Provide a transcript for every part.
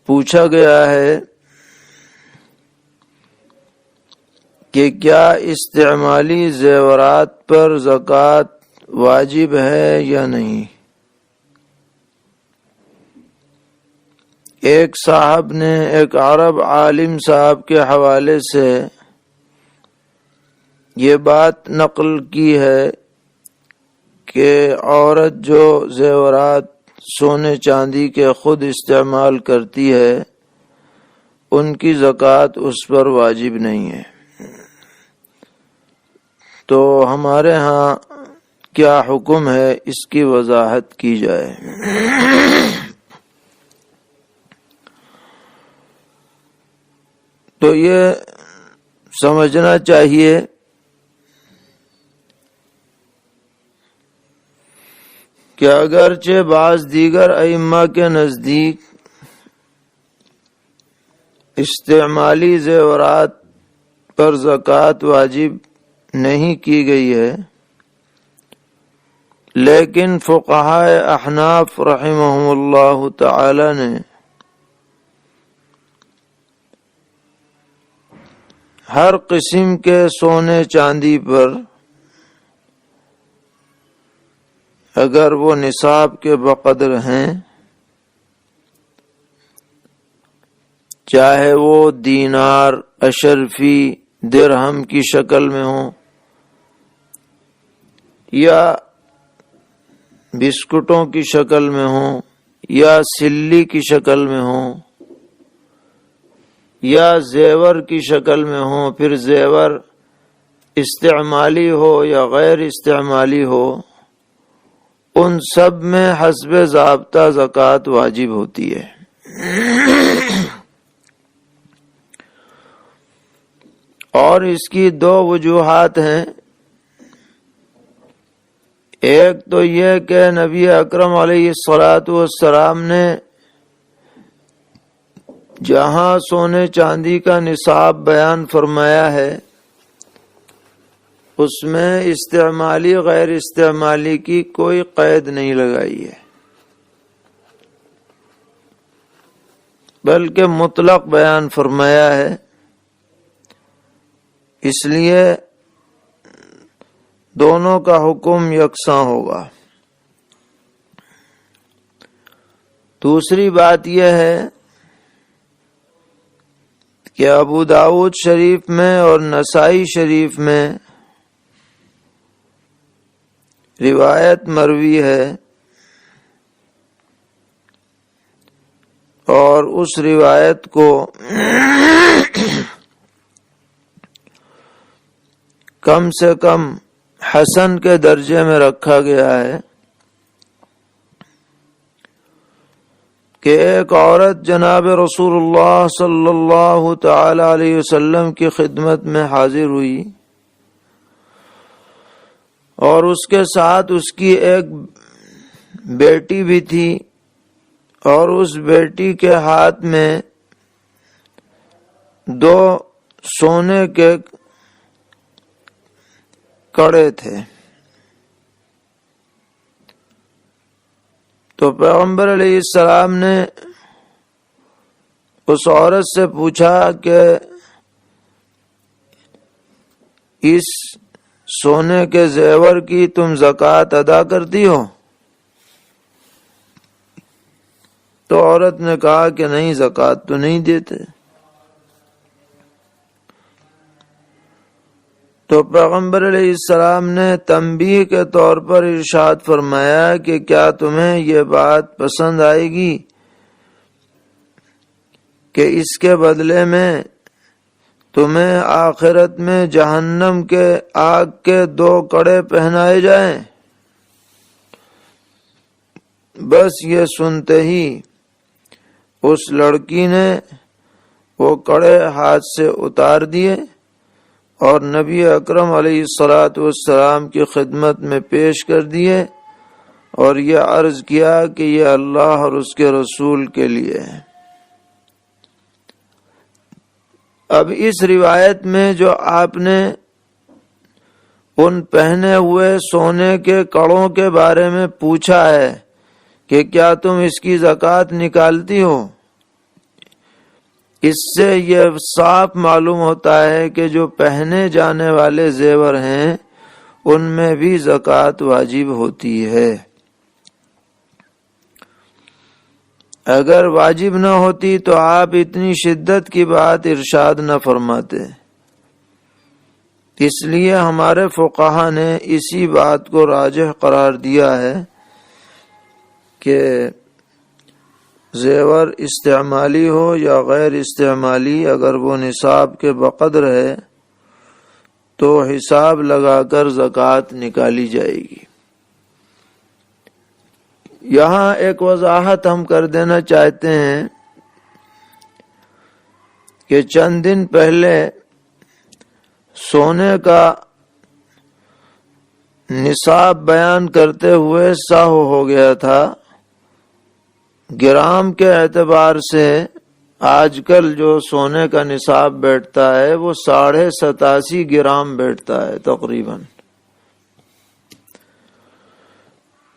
پوچھا گیا ہے کہ کیا استعمالی زیورات پر زکوٰۃ واجب ہے یا نہیں۔ ایک صاحب نے ایک عرب عالم صاحب کے حوالے سے یہ بات نقل کی ہے کہ عورت جو زیورات سونے چاندی کے خود استعمال کرتی ہے ان کی زکوٰۃ اس پر واجب نہیں ہے۔ تو ہمارے ہاں کیا حکم ہے اس کی وضاحت کی جائے۔ تو یہ سمجھنا چاہیے کہ اگرچہ بعض دیگر ائمہ کے نزدیک استعمالی زیورات پر زکوٰۃ واجب نہیں کی گئی ہے، لیکن فقہائے احناف رحمہم اللہ تعالی نے ہر قسم کے سونے چاندی پر اگر وہ نصاب کے بقدر ہیں، چاہے وہ دینار، اشرفی، درہم کی شکل میں ہوں یا بسکٹوں کی شکل میں ہوں یا سلی کی شکل میں ہوں یا زیور کی شکل میں ہوں، پھر زیور استعمالی ہو یا غیر استعمالی ہو، ان سب میں حسب ضابطہ زکوٰۃ واجب ہوتی ہے۔ اور اس کی دو وجوہات ہیں۔ ایک تو یہ کہ نبی اکرم علیہ الصلاۃ والسلام نے جہاں سونے چاندی کا نصاب بیان فرمایا ہے اس میں استعمالی غیر استعمالی کی کوئی قید نہیں لگائی ہے، بلکہ مطلق بیان فرمایا ہے، اس لیے دونوں کا حکم یکساں ہوگا۔ دوسری بات یہ ہے کہ ابو داؤد شریف میں اور نسائی شریف میں روایت مروی ہے، اور اس روایت کو کم سے کم حسن کے درجے میں رکھا گیا ہے کہ ایک عورت جناب رسول اللہ صلی اللہ تعالی علیہ وسلم کی خدمت میں حاضر ہوئی، اور اس کے ساتھ اس کی ایک بیٹی بھی تھی، اور اس بیٹی کے ہاتھ میں دو سونے کے کڑے تھے۔ تو پیغمبر علیہ السلام نے اس عورت سے پوچھا کہ اس سونے کے زیور کی تم زکوٰۃ ادا کرتی ہو؟ تو عورت نے کہا کہ نہیں، زکوٰۃ تو نہیں دیتے۔ تو پیغمبر علیہ السلام نے تنبیہ کے طور پر ارشاد فرمایا کہ کیا تمہیں یہ بات پسند آئے گی کہ اس کے بدلے میں تمہیں آخرت میں جہنم کے آگ کے دو کڑے پہنائے جائیں؟ بس یہ سنتے ہی اس لڑکی نے وہ کڑے ہاتھ سے اتار دیے اور نبی اکرم علیہ الصلاۃ والسلام کی خدمت میں پیش کر دیے، اور یہ عرض کیا کہ یہ اللہ اور اس کے رسول کے لیے ہے۔ اب اس روایت میں جو آپ نے ان پہنے ہوئے سونے کے کڑوں کے بارے میں پوچھا ہے کہ کیا تم اس کی زکوٰۃ نکالتی ہو، اس سے یہ صاف معلوم ہوتا ہے کہ جو پہنے جانے والے زیور ہیں ان میں بھی زکوٰۃ واجب ہوتی ہے۔ اگر واجب نہ ہوتی تو آپ اتنی شدت کی بات ارشاد نہ فرماتے۔ اس لیے ہمارے فقہا نے اسی بات کو راجح قرار دیا ہے کہ زیور استعمالی ہو یا غیر استعمالی، اگر وہ نصاب کے بقدر ہے تو حساب لگا کر زکوٰۃ نکالی جائے گی۔ یہاں ایک وضاحت ہم کر دینا چاہتے ہیں کہ چند دن پہلے سونے کا نصاب بیان کرتے ہوئے سہو ہو گیا تھا۔ گرام کے اعتبار سے آج کل جو سونے کا نصاب بیٹھتا ہے وہ 87.5 گرام بیٹھتا ہے تقریباً،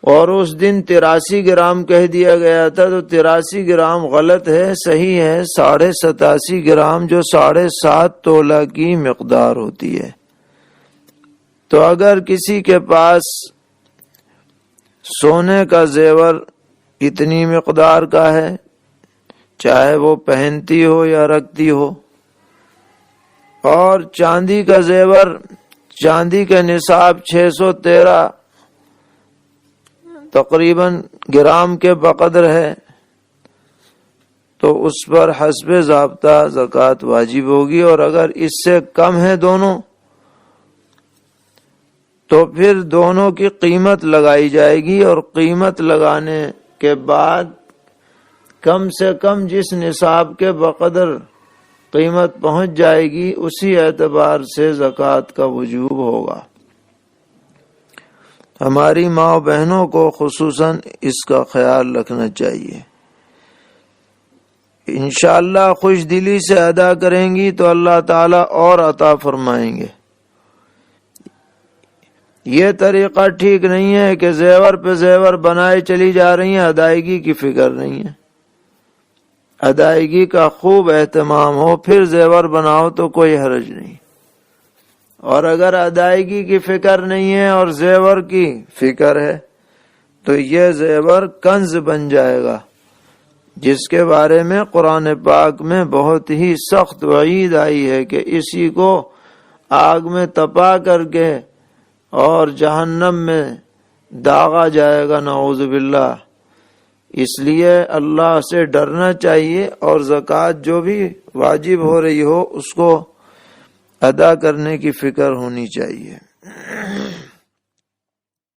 اور اس دن 83 گرام کہہ دیا گیا تھا، تو 83 گرام غلط ہے، صحیح ہے 87.5 گرام جو 7.5 تولہ کی مقدار ہوتی ہے۔ تو اگر کسی کے پاس سونے کا زیور اتنی مقدار کا ہے، چاہے وہ پہنتی ہو یا رکھتی ہو، اور چاندی کا زیور، چاندی کا نصاب 613 تقریباً گرام کے بقدر ہے، تو اس پر حسب ضابطہ زکوٰۃ واجب ہوگی۔ اور اگر اس سے کم ہے دونوں تو پھر دونوں کی قیمت لگائی جائے گی، اور قیمت لگانے کے بعد کم سے کم جس نصاب کے بقدر قیمت پہنچ جائے گی اسی اعتبار سے زکوٰۃ کا وجوب ہوگا۔ ہماری ماں بہنوں کو خصوصاً اس کا خیال رکھنا چاہیے۔ انشاءاللہ خوش دلی سے ادا کریں گی تو اللہ تعالیٰ اور عطا فرمائیں گے۔ یہ طریقہ ٹھیک نہیں ہے کہ زیور پہ زیور بنائے چلی جا رہی ہیں، ادائیگی کی فکر نہیں ہے۔ ادائیگی کا خوب اہتمام ہو، پھر زیور بناؤ تو کوئی حرج نہیں۔ اور اگر ادائیگی کی فکر نہیں ہے اور زیور کی فکر ہے تو یہ زیور کنز بن جائے گا، جس کے بارے میں قرآن پاک میں بہت ہی سخت وعید آئی ہے کہ اسی کو آگ میں تپا کر کے اور جہنم میں داغا جائے گا، نعوذ باللہ۔ اس لیے اللہ سے ڈرنا چاہیے، اور زکوٰۃ جو بھی واجب ہو رہی ہو اس کو ادا کرنے کی فکر ہونی چاہیے۔